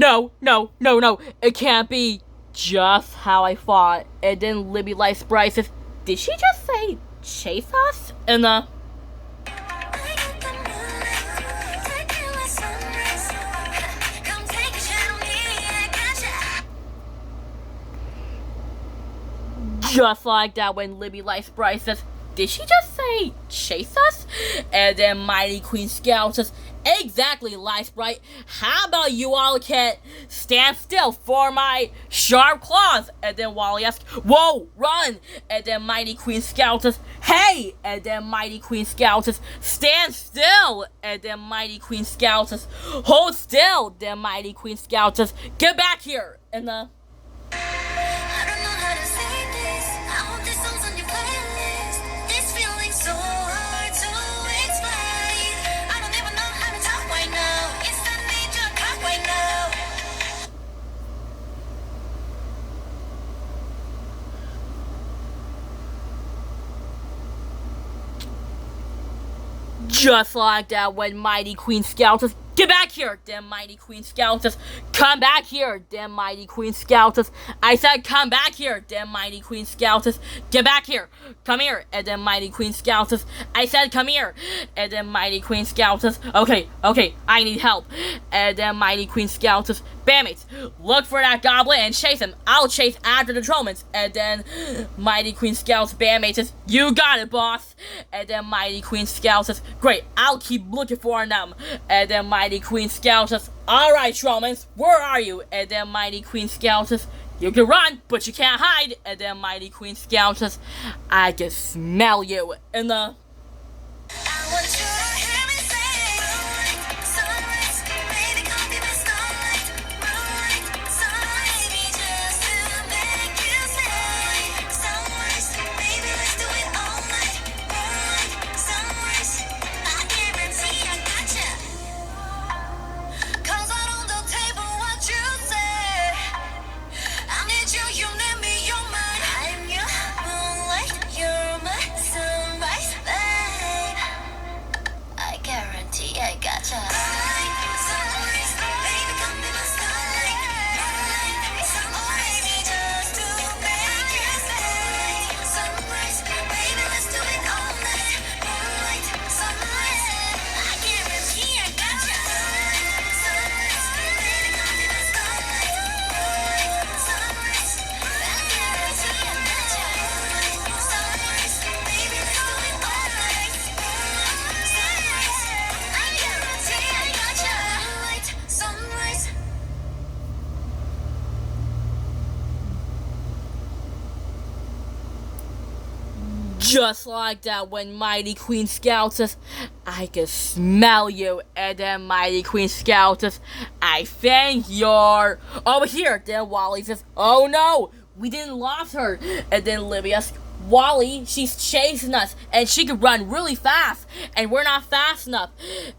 no. It can't be just how I thought. And then Libby likes Bryce. Did she just say chase us? And just like that when Libby likes Bryce says, did she just say chase us? And then Mighty Queen Scout says, exactly, Lice Bright. How about you all can't stand still for my sharp claws? And then Wally asks, whoa, run! And then Mighty Queen Scout says, hey! And then Mighty Queen Scout says, stand still! And then Mighty Queen Scout says, hold still! Then Mighty Queen Scout says, get back here! And just like that when Mighty Queen Scout says, get back here! Then Mighty Queen Scout says, come back here! Then Mighty Queen Scout says, I said come back here! Then Mighty Queen Scout says, get back here! Come here! And then Mighty Queen Scout says, I said come here! And then Mighty Queen Scout says, okay, I need help. And then Mighty Queen Scout says, bandmates, look for that goblin and chase him. I'll chase after the Trollmans. And then Mighty Queen Scout's bandmate says, you got it, boss. And then Mighty Queen Scout says, great, I'll keep looking for them. And then Mighty Queen Scout says, alright, Trollmans, where are you? And then Mighty Queen Scout says, you can run, but you can't hide. And then Mighty Queen Scout says, I can smell you. And I want you to hear me say, sunrise, baby, come be my starlight. Moonlight, sunrise, me just to make you stay. Sunrise, baby, let's do it all night. Moonlight, sunrise, I guarantee I gotcha. Cause out on the table what you say. I need you, you need me, you're mine. I'm your moonlight, you're my sunrise, babe. I guarantee I gotcha. Sunrise, baby, come be my starlight. Moonlight, sunrise, me just to make you stay. Sunrise, baby, let's do it all night. Moonlight, sunrise, I guarantee I gotcha. Sunrise, baby, come be my starlight. Moonlight, sunrise, I guarantee I gotcha. Sunrise, baby, let's do it all night. Sunrise, I guarantee I gotcha. Moonlight, sunrise. Just like that when Mighty Queen Scout says, I can smell you. And then Mighty Queen Scout says, I think you're over here. Then Wally says, oh no, we didn't lose her. And then Libby asks, Wally, she's chasing us and she can run really fast and we're not fast enough.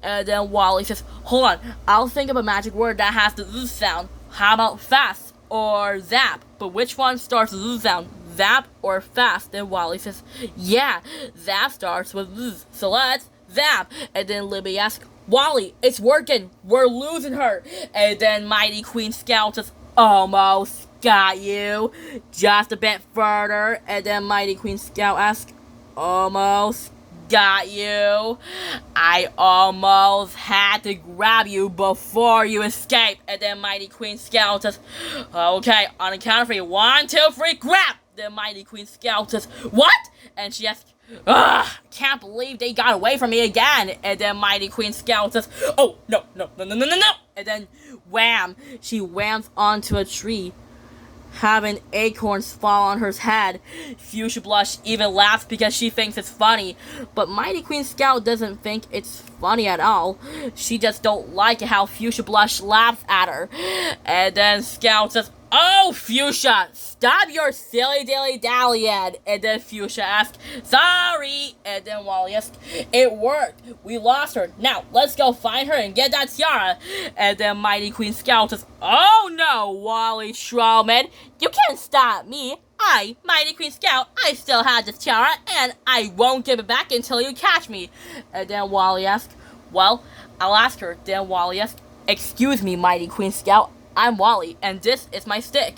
And then Wally says, hold on, I'll think of a magic word that has the Z sound. How about fast or zap? But which one starts with Z sound? Zap or fast? Then Wally says, yeah, zap starts with Z, so let's zap. And then Libby asks, Wally, it's working, we're losing her. And then Mighty Queen Scout says, almost got you, just a bit further. And then Mighty Queen Scout asks, almost got you. I almost had to grab you before you escape. And then Mighty Queen Scout says, okay, on the count of 3, 1, 2, 3, grab. Then Mighty Queen Scout says, what? And she asks, ugh, can't believe they got away from me again. And then Mighty Queen Scout says, oh, no. And then wham, she whams onto a tree, having acorns fall on her head. Fuchsia Blush even laughs because she thinks it's funny, but Mighty Queen Scout doesn't think it's funny at all. She just don't like how Fuchsia Blush laughs at her. And then Scout says, oh, Fuchsia, stop your silly dilly-dallying. And then Fuchsia asks, sorry. And then Wally asks, it worked. We lost her. Now, let's go find her and get that tiara. And then Mighty Queen Scout says, oh no, Wally Trollman, you can't stop me. I, Mighty Queen Scout, I still have this tiara, and I won't give it back until you catch me. And then Wally asks, well, I'll ask her. Then Wally asks, excuse me, Mighty Queen Scout, I'm Wally, and this is my stick.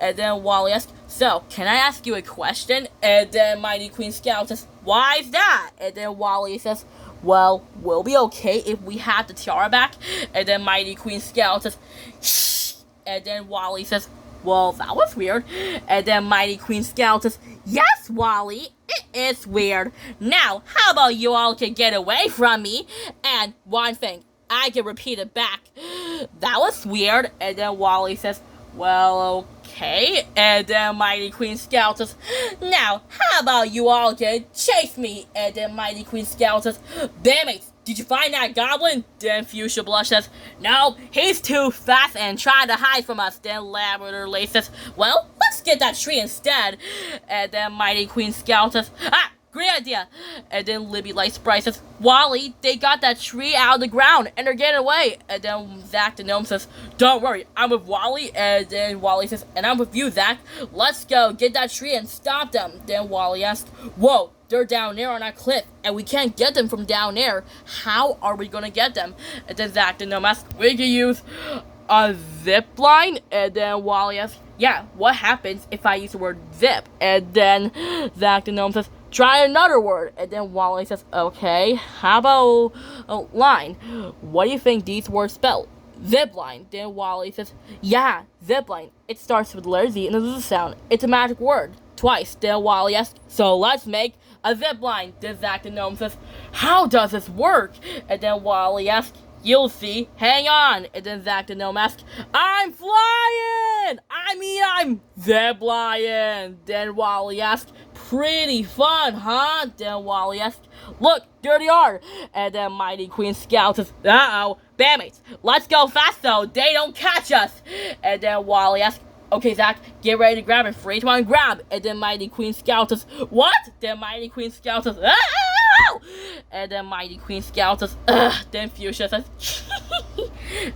And then Wally asks, so, can I ask you a question? And then Mighty Queen Scout says, why is that? And then Wally says, well, we'll be okay if we have the tiara back. And then Mighty Queen Scout says, shh. And then Wally says, well, that was weird. And then Mighty Queen Scout says, yes, Wally, it is weird. Now, how about you all can get away from me? And one thing, I can repeat it back. That was weird. And then Wally says, well, okay. And then Mighty Queen Scout says, now, how about you all can chase me? And then Mighty Queen Scout says, damn it, did you find that goblin? Then Fuchsia Blush says, no, he's too fast and trying to hide from us. Then Labrador Lace says, well, let's get that tree instead. And then Mighty Queen Scout says, great idea. And then Libby Light Sprite says, Wally, they got that tree out of the ground and they're getting away. And then Zach the Gnome says, don't worry, I'm with Wally. And then Wally says, and I'm with you, Zach. Let's go get that tree and stop them. Then Wally asks, whoa, they're down there on that cliff and we can't get them from down there. How are we gonna get them? And then Zach the Gnome asks, we can use a zip line. And then Wally asks, yeah, what happens if I use the word zip? And then Zach the Gnome says, try another word. And then Wally says, okay, how about line? What do you think these words spell? Zip line. Then Wally says, yeah, zip line. It starts with the letter Z and there's a sound. It's a magic word. Twice. Then Wally asks, so let's make a zip line. Then Zach the Gnome says, how does this work? And then Wally asks, you'll see. Hang on. And then Zach the Gnome asks, I'm flying! I'm zip lion. Then Wally asks, pretty fun, huh? Then Wally asks, look, there they are. And then Mighty Queen Scout says, uh-oh, bandmates, let's go fast so they don't catch us. And then Wally asks, okay, Zach, get ready to grab it. 3, 2, 1, grab. And then Mighty Queen Scout says, what? Then Mighty Queen Scout says, ow! And then Mighty Queen Scout says, ugh. Then Fuchsia says,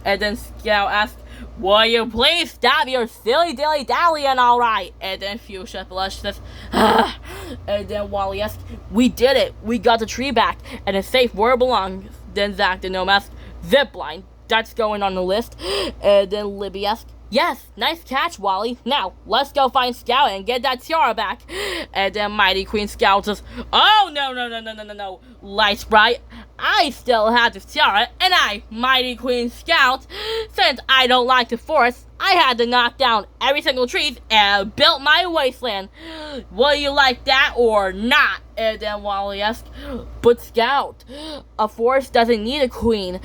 and then Scout asks, will you please stop your silly dilly-dallying, alright? And then Fuchsia Blush says, ugh. And then Wally asks, we did it. We got the tree back, and it's safe where it belongs. Then Zach the Gnome asks, zipline, that's going on the list. And then Libby asks, yes, nice catch, Wally. Now, let's go find Scout and get that tiara back. And then Mighty Queen Scout says, oh, no. Light Sprite, I still have this tiara, and I, Mighty Queen Scout, since I don't like the forest, I had to knock down every single tree and built my wasteland. Will you like that or not? And then Wally asks, but Scout, a forest doesn't need a queen,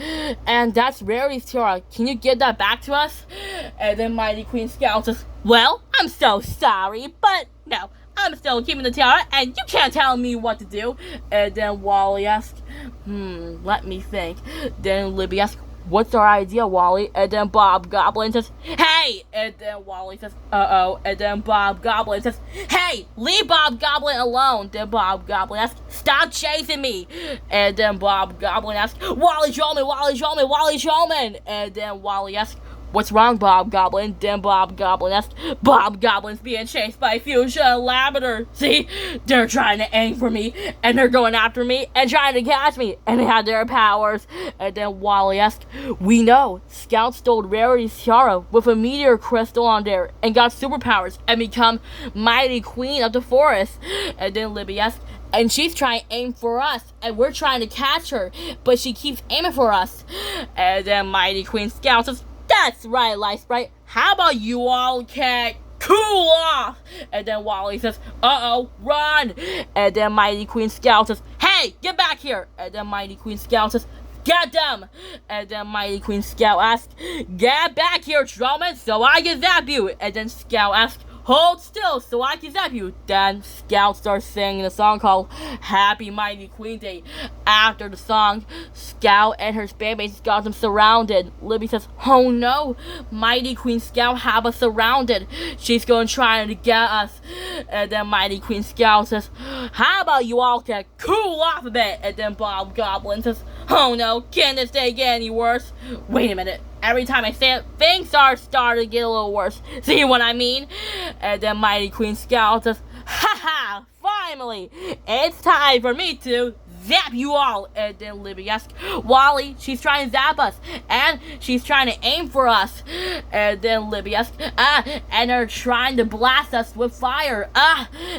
and that's Rarity's tiara. Can you give that back to us? And then Mighty Queen Scout says, well, I'm so sorry, but no, I'm still keeping the tiara, and you can't tell me what to do. And then Wally asks, let me think. Then Libby asks, what's our idea, Wally? And then Bob Goblin says, hey! And then Wally says, uh-oh. And then Bob Goblin says, hey, leave Bob Goblin alone. Then Bob Goblin asks, stop chasing me. And then Bob Goblin asks, Wally Showman. And then Wally asks, what's wrong, Bob Goblin? Then Bob Goblin asks, Bob Goblin's being chased by Fuchsia and Labrador. See, they're trying to aim for me, and they're going after me, and trying to catch me, and they have their powers. And then Wally asks, we know, Scout stole Rarity's tiara with a meteor crystal on there, and got superpowers, and become Mighty Queen of the Forest. And then Libby asks, and she's trying to aim for us, and we're trying to catch her, but she keeps aiming for us. And then Mighty Queen Scout says, that's right, Light Sprite. How about you all can cool off? And then Wally says, uh-oh, run. And then Mighty Queen Scout says, hey, get back here. And then Mighty Queen Scout says, get them. And then Mighty Queen Scout asks, get back here, Trollman, so I can zap you. And then Scout asks, hold still so I can zap you. Then Scout starts singing a song called Happy Mighty Queen Day. After the song, Scout and her bandmates got them surrounded. Libby says, oh no, Mighty Queen Scout have us surrounded. She's going to try to get us. And then Mighty Queen Scout says, how about you all can cool off a bit? And then Bob Goblin says, oh no, can this day get any worse? Wait a minute. Every time I say it, things are starting to get a little worse. See what I mean? And then Mighty Queen Scout says, haha, finally, it's time for me to zap you all. And then Libby asks, Wally, she's trying to zap us, and she's trying to aim for us. And then Libby asks, and they're trying to blast us with fire.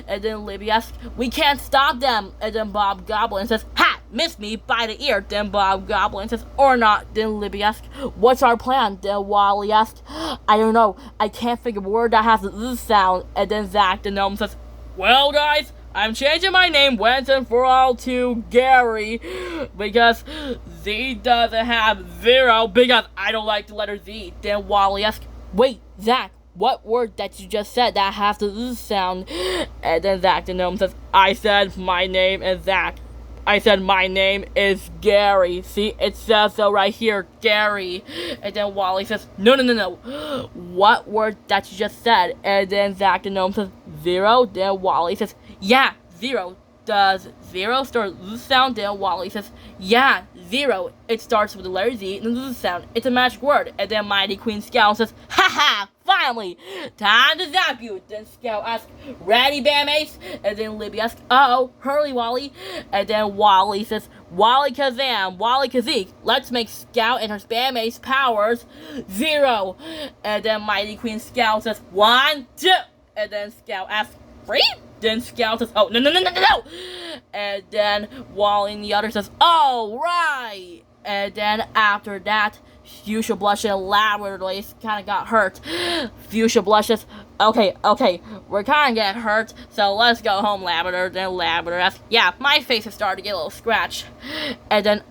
And then Libby asks, we can't stop them. And then Bob Goblin says, ha, missed me by the ear. Then Bob Goblin says, or not. Then Libby asks, what's our plan? Then Wally asks, I don't know. I can't figure a word that has a Z sound. And then Zach the gnome says, well, guys, I'm changing my name once and for all to Gary, because Z doesn't have 0, because I don't like the letter Z. Then Wally asks, wait, Zach, what word that you just said that has the Z sound? And then Zach the gnome says, I said my name is Zach. I said my name is Gary. See, it says so right here, Gary. And then Wally says, no. What word that you just said? And then Zach the gnome says, 0. Then Wally says, yeah, 0. Does 0 start with the sound? Then Wally says, yeah, 0. It starts with the letter Z and the sound. It's a magic word. And then Mighty Queen Scout says, haha, finally, time to zap you. Then Scout asks, ready, Bam-Ace? And then Libby asks, uh-oh, hurry, Wally. And then Wally says, Wally Kazam, Wally Kazik, let's make Scout and her Bam-Ace powers 0. And then Mighty Queen Scout says, 1, 2. And then Scout asks, 3? Then Scout says, oh, no. And then Wally and the other says, oh, right. And then after that, Fuchsia Blush and Labrador Lace kind of got hurt. Fuchsia Blush says, okay, we're kind of getting hurt, so let's go home, Labrador. Then Labrador asks, yeah, my face is starting to get a little scratched. And then,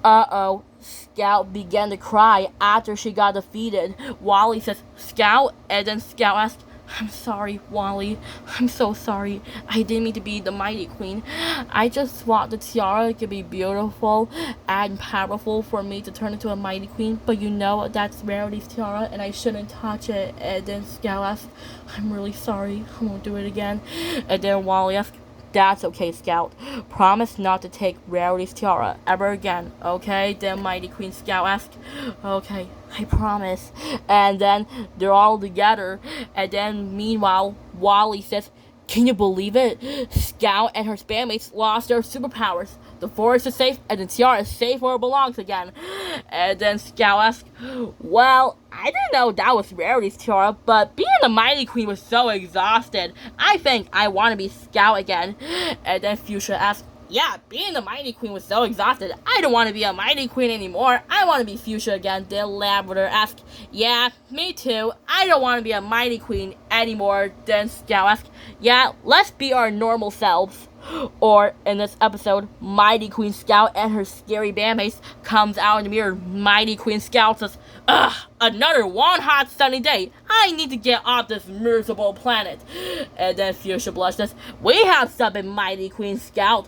uh-oh, Scout began to cry after she got defeated. Wally says, Scout? And then Scout asks, I'm sorry, Wally. I'm so sorry. I didn't mean to be the Mighty Queen. I just want the tiara to be beautiful and powerful for me to turn into a Mighty Queen. But you know that's Rarity's tiara and I shouldn't touch it. And then Scout asks, I'm really sorry. I won't do it again. And then Wally asks, that's okay, Scout. Promise not to take Rarity's tiara ever again, okay? Then Mighty Queen Scout asks, okay, I promise. And then they're all together. And then meanwhile, Wally says, can you believe it? Scout and her spammates lost their superpowers. The forest is safe and the tiara is safe where it belongs again. And then Scout asks, well, I didn't know that was Rarity's tiara, but being the Mighty Queen was so exhausted. I think I want to be Scout again. And then Fuchsia asks, yeah, being the Mighty Queen was so exhausted. I don't want to be a Mighty Queen anymore. I want to be Fuchsia again. Then Labrador asks, yeah, me too. I don't want to be a Mighty Queen anymore. Then Scout asks, yeah, let's be our normal selves. Or, in this episode, Mighty Queen Scout and her scary Bam-Ace comes out in the mirror. Mighty Queen Scout says, ugh, another one hot sunny day. I need to get off this miserable planet. And then Fuchsia Blush says, we have something, Mighty Queen Scout.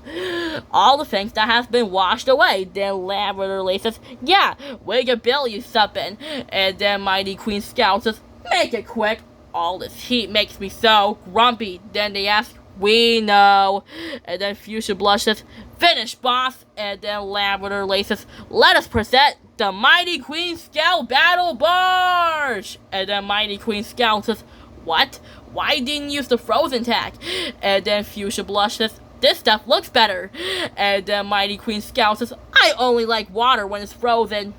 All the things that have been washed away. Then Labrador Lace says, yeah, we can build you something. And then Mighty Queen Scout says, make it quick. All this heat makes me so grumpy. Then they ask, we know. And then Fuchsia Blush says, finish, boss. And then Labrador Lace says, let us present the Mighty Queen Scout Battle Barge. And then Mighty Queen Scout says, what? Why didn't you use the frozen tag? And then Fuchsia Blush says, this stuff looks better. And then Mighty Queen Scout says, I only like water when it's frozen.